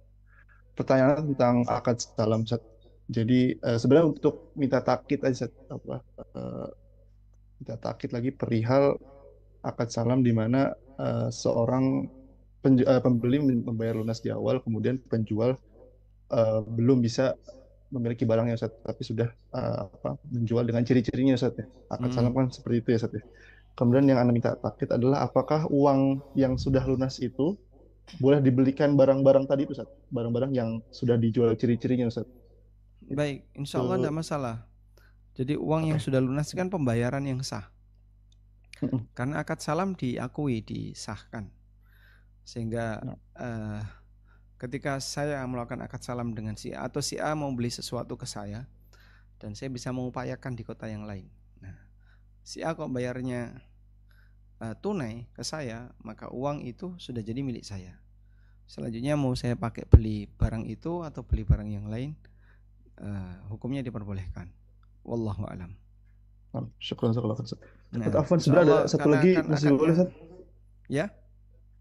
Pertanyaan tentang akad salam, Ustaz. Jadi sebenarnya untuk minta takkit aja, Ustaz. Minta takkit lagi perihal akad salam di mana seorang pembeli membayar lunas di awal, kemudian penjual belum bisa memiliki barangnya, Ustaz, tapi sudah menjual dengan ciri-cirinya, Ustaz, ya. Akad salam kan seperti itu ya, Ustaz, ya. Kemudian yang Anda minta takkit adalah apakah uang yang sudah lunas itu boleh dibelikan barang-barang tadi itu, Ustaz, barang-barang yang sudah dijual ciri-cirinya, Ustaz. Baik, insya Allah tidak masalah. Jadi uang yang sudah lunas kan pembayaran yang sah. Karena akad salam diakui, disahkan. Sehingga ketika saya melakukan akad salam dengan si A atau si A mau beli sesuatu ke saya dan saya bisa mengupayakan di kota yang lain. Nah, si A kok bayarnya tunai ke saya, maka uang itu sudah jadi milik saya. Selanjutnya mau saya pakai beli barang itu atau beli barang yang lain, hukumnya diperbolehkan. Wallahu a'lam. Syukran jazakallahu khairan. Afwan, sebenarnya ada satu lagi masih boleh, Ustaz? Ya?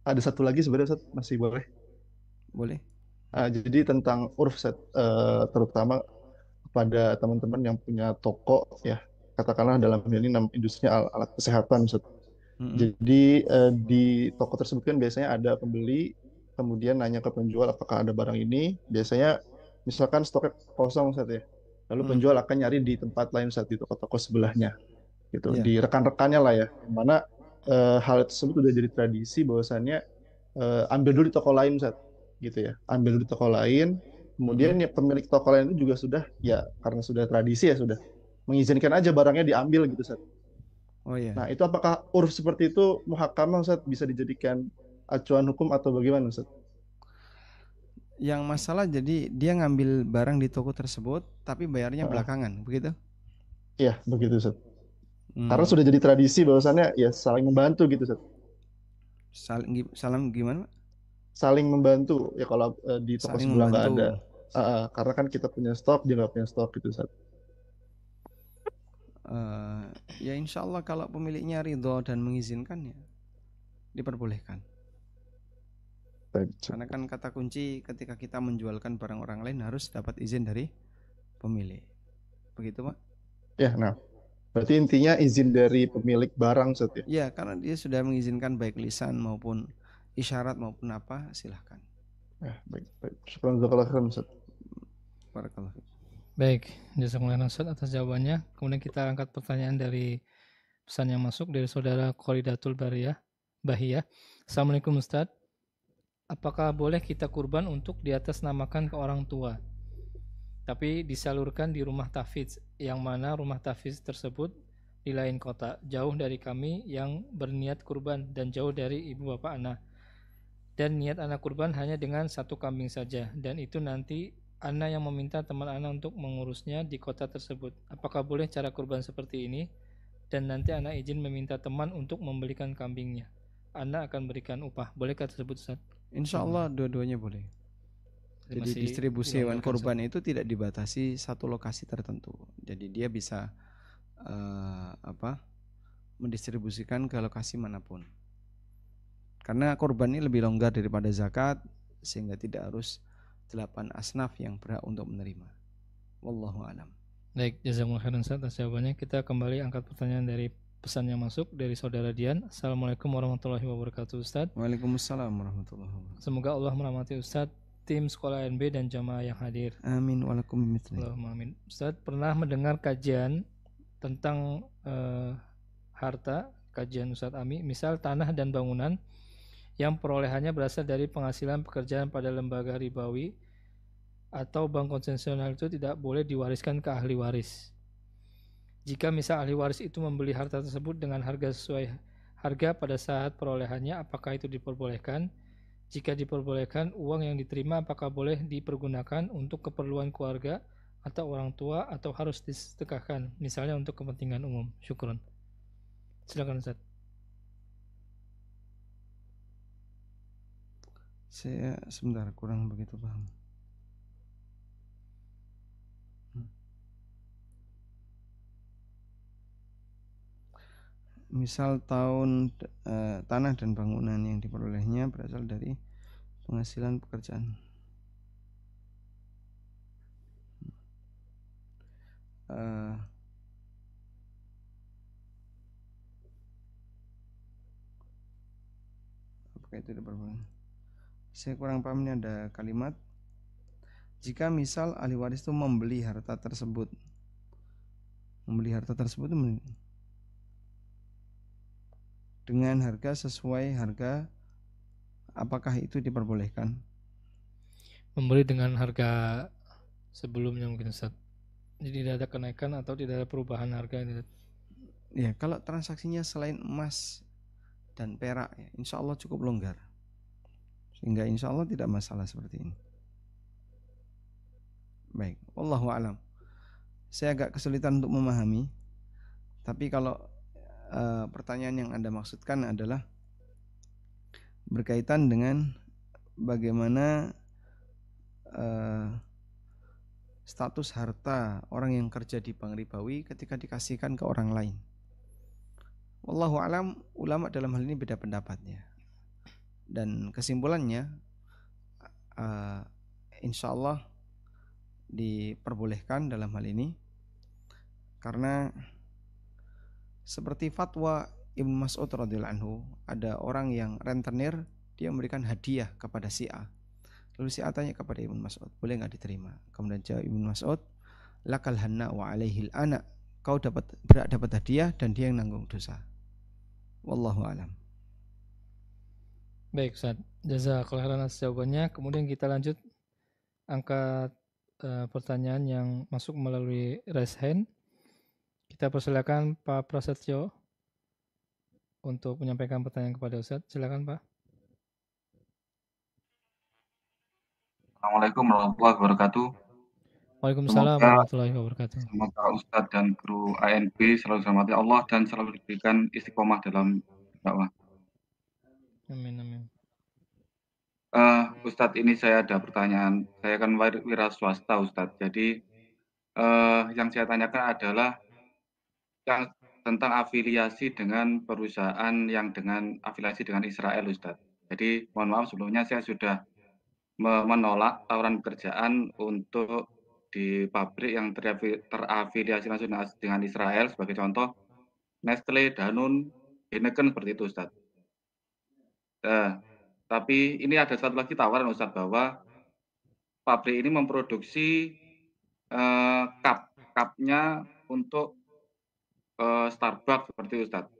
Ada satu lagi sebenarnya, Ustaz, masih boleh? Boleh. Jadi tentang urf, Ustaz, terutama kepada teman-teman yang punya toko, ya, katakanlah dalam hal ini industrinya alat kesehatan, Ustaz. Jadi di toko tersebut kan biasanya ada pembeli, kemudian nanya ke penjual apakah ada barang ini. Biasanya misalkan stoknya kosong, Ustaz, ya. Lalu penjual akan nyari di tempat lain, Ustaz, di toko-toko sebelahnya, gitu. Di rekan-rekannya lah, ya. Mana hal tersebut sudah jadi tradisi bahwasannya ambil dulu di toko lain, Ustaz, gitu ya. Ambil dulu di toko lain, kemudian ya pemilik toko lain itu juga sudah, ya karena sudah tradisi ya, sudah mengizinkan aja barangnya diambil gitu, Ustaz. Oh iya. Nah, itu apakah urf seperti itu muhakamah, Ustaz, bisa dijadikan acuan hukum atau bagaimana, Ustaz? Yang masalah jadi dia ngambil barang di toko tersebut tapi bayarnya belakangan, begitu? Iya, begitu, Ustaz. Karena sudah jadi tradisi bahwasannya ya saling membantu gitu, Ustaz. Saling gimana? Saling membantu ya kalau di toko sebelah nggak ada. Karena kan kita punya stok, dia nggak punya stok gitu, Ustaz. Ya insya Allah kalau pemiliknya ridho dan mengizinkan ya diperbolehkan. Karena kan kata kunci ketika kita menjualkan barang orang lain harus dapat izin dari pemilik. Begitu, Pak? Ya, nah. Berarti intinya izin dari pemilik barang, Ustaz, ya? Ya, karena dia sudah mengizinkan baik lisan maupun isyarat maupun apa, silahkan. Ya, baik. Syukran jazakallahu khairan, Ustaz. Barakallahu fiik. Baik, jazakumullah Ustaz atas jawabannya. Kemudian kita angkat pertanyaan dari pesan yang masuk dari Saudara Kholidatul Bahiyah. Assalamualaikum Ustaz. Apakah boleh kita kurban untuk di atas namakan ke orang tua, tapi disalurkan di rumah tahfidz, yang mana rumah tahfidz tersebut di lain kota, jauh dari kami yang berniat kurban dan jauh dari ibu bapak anak. Dan niat anak kurban hanya dengan 1 kambing saja, dan itu nanti anak yang meminta teman anak untuk mengurusnya di kota tersebut. Apakah boleh cara kurban seperti ini? Dan nanti anak izin meminta teman untuk membelikan kambingnya. Anak akan berikan upah. Bolehkah tersebut, Ustaz? Insya Allah dua-duanya boleh. Jadi distribusi hewan kurban itu tidak dibatasi satu lokasi tertentu. Jadi dia bisa mendistribusikan ke lokasi manapun. Karena kurban ini lebih longgar daripada zakat, sehingga tidak harus 8 asnaf yang berhak untuk menerima. Wallahu a'lam. Baik, jazakumullah khairan Ustaz atas jawabannya. Kita kembali angkat pertanyaan dari pesan yang masuk dari Saudara Dian. Assalamualaikum warahmatullahi wabarakatuh, Ustaz. Waalaikumsalam warahmatullahi wabarakatuh. Semoga Allah merahmati Ustaz, tim sekolah ANB dan jamaah yang hadir. Amin walakum Allahumma amin. Ustaz pernah mendengar kajian tentang harta, kajian Ustaz Ami, misal tanah dan bangunan yang perolehannya berasal dari penghasilan pekerjaan pada lembaga ribawi atau bank konvensional itu tidak boleh diwariskan ke ahli waris. Jika misal ahli waris itu membeli harta tersebut dengan harga sesuai harga pada saat perolehannya, apakah itu diperbolehkan? Jika diperbolehkan, uang yang diterima apakah boleh dipergunakan untuk keperluan keluarga atau orang tua atau harus disedekahkan, misalnya untuk kepentingan umum? Syukron. Silakan Ustaz. Saya sebentar kurang begitu paham. Misal tanah dan bangunan yang diperolehnya berasal dari penghasilan pekerjaan. Apakah itu diperbolehkan? Saya kurang paham, ini ada kalimat, jika misal ahli waris itu membeli harta tersebut dengan harga sesuai harga, apakah itu diperbolehkan? Membeli dengan harga sebelumnya mungkin Ustaz. Jadi tidak ada kenaikan atau tidak ada perubahan harga ini. Ya, kalau transaksinya selain emas dan perak, ya, insya Allah cukup longgar, sehingga insya Allah tidak masalah seperti ini. Baik, wallahu a'lam. Saya agak kesulitan untuk memahami, tapi kalau pertanyaan yang Anda maksudkan adalah berkaitan dengan bagaimana status harta orang yang kerja di bank ribawi ketika dikasihkan ke orang lain. Wallahu a'lam, ulama dalam hal ini beda pendapatnya. Dan kesimpulannya insya Allah diperbolehkan dalam hal ini, karena seperti fatwa Ibnu Mas'ud radhiyallahu anhu, ada orang yang rentenir, dia memberikan hadiah kepada si A. Lalu si A tanya kepada Ibnu Mas'ud, boleh nggak diterima? Kemudian jawab Ibnu Mas'ud, lakal hanna wa alaihil ana, kau dapat hadiah dan dia yang nanggung dosa. Wallahu alam. Baik Ustaz, jazakallahu khairan atas jawabannya. Kemudian kita lanjut angkat pertanyaan yang masuk melalui raise hand. Kita persilakan Pak Prasetyo untuk menyampaikan pertanyaan kepada Ustaz. Silakan Pak. Assalamualaikum warahmatullahi wabarakatuh. Waalaikumsalam warahmatullahi wabarakatuh. Semoga Ustadz dan kru ANB selalu dirahmati Allah dan selalu diberikan istiqomah dalam dakwah. Amin, amin. Ustadz, ini saya ada pertanyaan. Saya kan wira swasta Ustadz. Jadi yang saya tanyakan adalah yang tentang afiliasi dengan perusahaan yang dengan afiliasi dengan Israel Ustadz. Jadi mohon maaf sebelumnya saya sudah menolak tawaran pekerjaan untuk di pabrik yang terafiliasi langsung dengan Israel, sebagai contoh Nestle, Danone, Heineken, seperti itu Ustadz. Tapi ini ada satu lagi tawaran Ustadz, bahwa pabrik ini memproduksi cup-nya untuk Starbucks seperti itu Ustadz.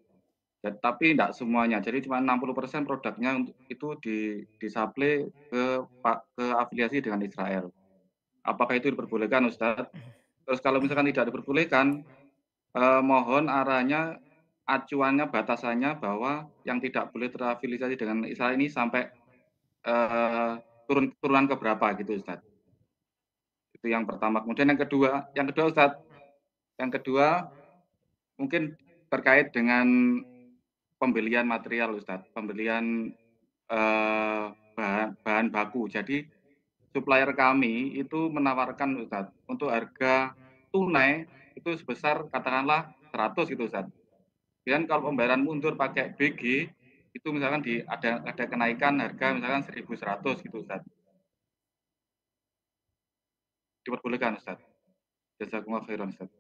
Tapi tidak semuanya, jadi cuma 60% produknya itu disuplai ke afiliasi dengan Israel. Apakah itu diperbolehkan Ustadz? Terus kalau misalkan tidak diperbolehkan, mohon arahnya, acuannya, batasannya, bahwa yang tidak boleh terafiliasi dengan Israel ini sampai turunan ke berapa gitu Ustadz. Itu yang pertama. Kemudian yang kedua Ustadz, mungkin terkait dengan pembelian material Ustadz, pembelian bahan baku. Jadi supplier kami itu menawarkan Ustadz untuk harga tunai itu sebesar katakanlah 100 gitu Ustadz. Dan kalau pembayaran mundur pakai BG itu misalkan ada kenaikan harga misalkan 1.100 gitu Ustadz. Diperbolehkan Ustadz. Jazakumullah khairan Ustadz.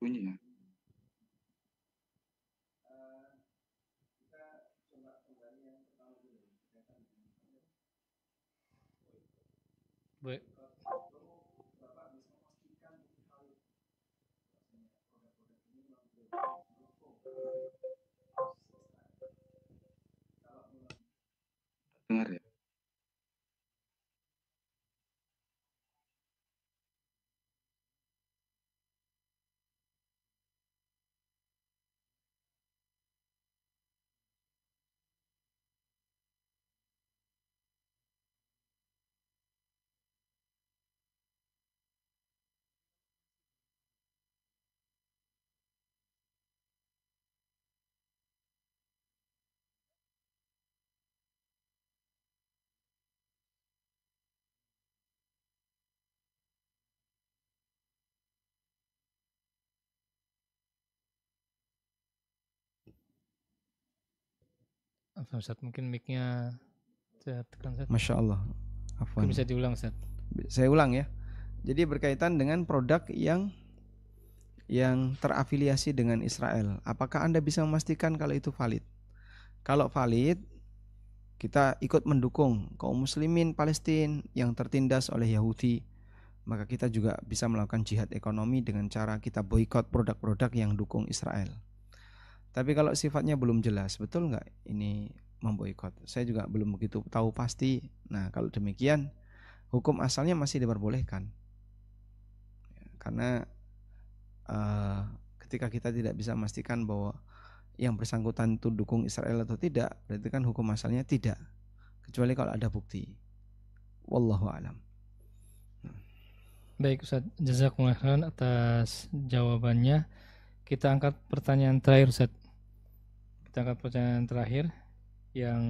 Bunyi ya. Baik. Dengar ya. Apa Ustaz, mungkin mic-nya saya tekan Ustaz. Masya Allah. Mungkin bisa diulang Ustaz. Saya ulang ya. Jadi berkaitan dengan produk yang terafiliasi dengan Israel. Apakah Anda bisa memastikan kalau itu valid? Kalau valid, kita ikut mendukung kaum muslimin Palestina yang tertindas oleh Yahudi. Maka kita juga bisa melakukan jihad ekonomi dengan cara kita boikot produk-produk yang dukung Israel. Tapi kalau sifatnya belum jelas, betul nggak ini memboikot? Saya juga belum begitu tahu pasti. Nah, kalau demikian, hukum asalnya masih diperbolehkan. Karena ketika kita tidak bisa memastikan bahwa yang bersangkutan itu dukung Israel atau tidak, berarti kan hukum asalnya tidak, kecuali kalau ada bukti. Wallahu a'lam. Baik Ustaz, jazakumullah khairan atas jawabannya. Kita angkat pertanyaan terakhir Ustaz. Kita angkat pertanyaan terakhir yang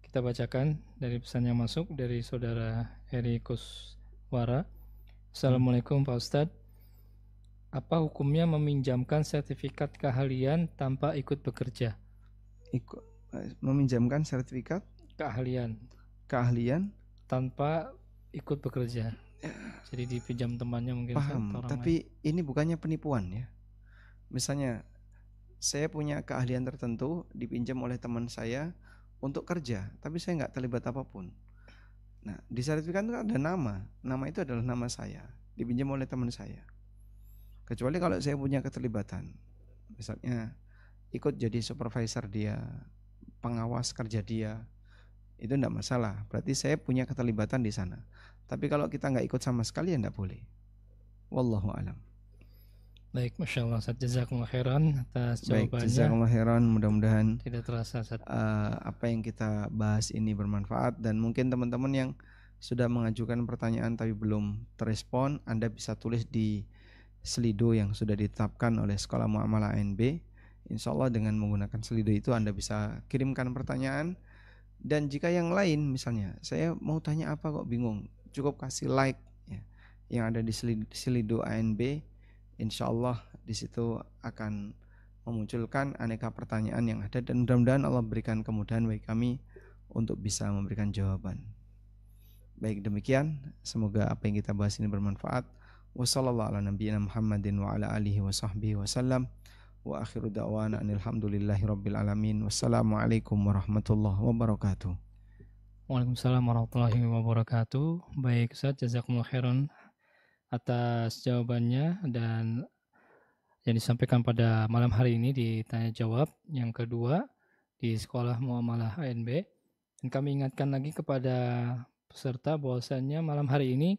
kita bacakan dari pesan yang masuk dari saudara Heri Kuswara. Assalamualaikum Pak Ustadz. Apa hukumnya meminjamkan sertifikat keahlian tanpa ikut bekerja? Meminjamkan sertifikat keahlian tanpa ikut bekerja. Jadi dipinjam temannya mungkin. Paham, tapi ini bukannya penipuan ya. Misalnya saya punya keahlian tertentu dipinjam oleh teman saya untuk kerja, tapi saya nggak terlibat apapun. Nah, di sertifikat itu ada nama itu adalah nama saya, dipinjam oleh teman saya. Kecuali kalau saya punya keterlibatan, misalnya ikut jadi supervisor dia, pengawas kerja dia, itu tidak masalah. Berarti saya punya keterlibatan di sana. Tapi kalau kita nggak ikut sama sekali ya tidak boleh. Wallahu a'lam. Baik, Masya Allah, Ustaz, jazakumullah khairan atas jawabannya. Baik, jazakumullah khairan. Mudah-mudahan tidak terasa Ustaz. Apa yang kita bahas ini bermanfaat, dan mungkin teman-teman yang sudah mengajukan pertanyaan tapi belum terrespon, Anda bisa tulis di Slido yang sudah ditetapkan oleh Sekolah Muamalah ANB. Insya Allah dengan menggunakan Slido itu Anda bisa kirimkan pertanyaan. Dan jika yang lain, misalnya saya mau tanya apa kok bingung, cukup kasih like ya, yang ada di Slido ANB. Insya Allah di situ akan memunculkan aneka pertanyaan yang ada, dan mudah-mudahan Allah berikan kemudahan bagi kami untuk bisa memberikan jawaban. Baik, demikian, semoga apa yang kita bahas ini bermanfaat. Wassallallahu ala nabiyyina Muhammadin wa ala alihi wa sahbihi wasallam. Wa akhiru da'wana alhamdulillahi rabbil alamin. Wassalamualaikum warahmatullahi wabarakatuh. Waalaikumsalam warahmatullahi wabarakatuh. Baik Ustaz, jazakumullah khairan atas jawabannya dan yang disampaikan pada malam hari ini di tanya jawab yang kedua di Sekolah Muamalah ANB. Dan kami ingatkan lagi kepada peserta bahwasannya malam hari ini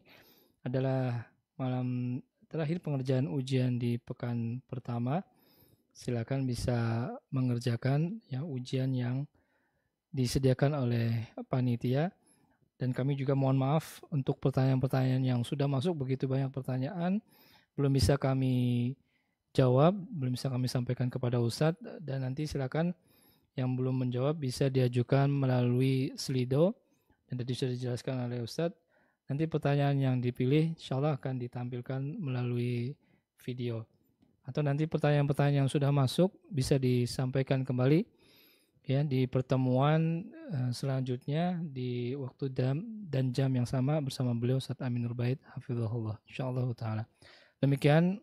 adalah malam terakhir pengerjaan ujian di pekan pertama. Silakan bisa mengerjakan ya ujian yang disediakan oleh panitia. Dan kami juga mohon maaf untuk pertanyaan-pertanyaan yang sudah masuk, begitu banyak pertanyaan belum bisa kami jawab, belum bisa kami sampaikan kepada Ustadz, dan nanti silakan yang belum menjawab bisa diajukan melalui Slido, dan tadi sudah dijelaskan oleh Ustadz. Nanti pertanyaan yang dipilih insya Allah akan ditampilkan melalui video. Atau nanti pertanyaan-pertanyaan yang sudah masuk bisa disampaikan kembali ya di pertemuan selanjutnya di waktu dan jam yang sama bersama beliau Ustaz Amin Nurbaid hafizahullah insyaallah taala. Demikian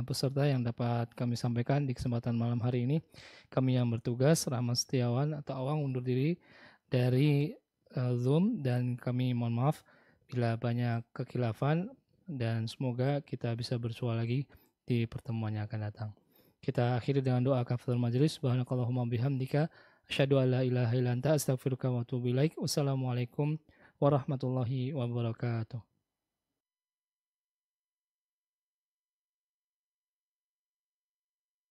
peserta yang dapat kami sampaikan di kesempatan malam hari ini. Kami yang bertugas Rahmat Setiawan atau Awang undur diri dari Zoom, dan kami mohon maaf bila banyak kekhilafan, dan semoga kita bisa bersua lagi di pertemuan yang akan datang. Kita akhiri dengan doa kafaratul majelis. Subhanakallahumma bihamdika asyhadu an la ilaha illa anta astaghfiruka wa atubu ilaik. Wassalamualaikum warahmatullahi wabarakatuh.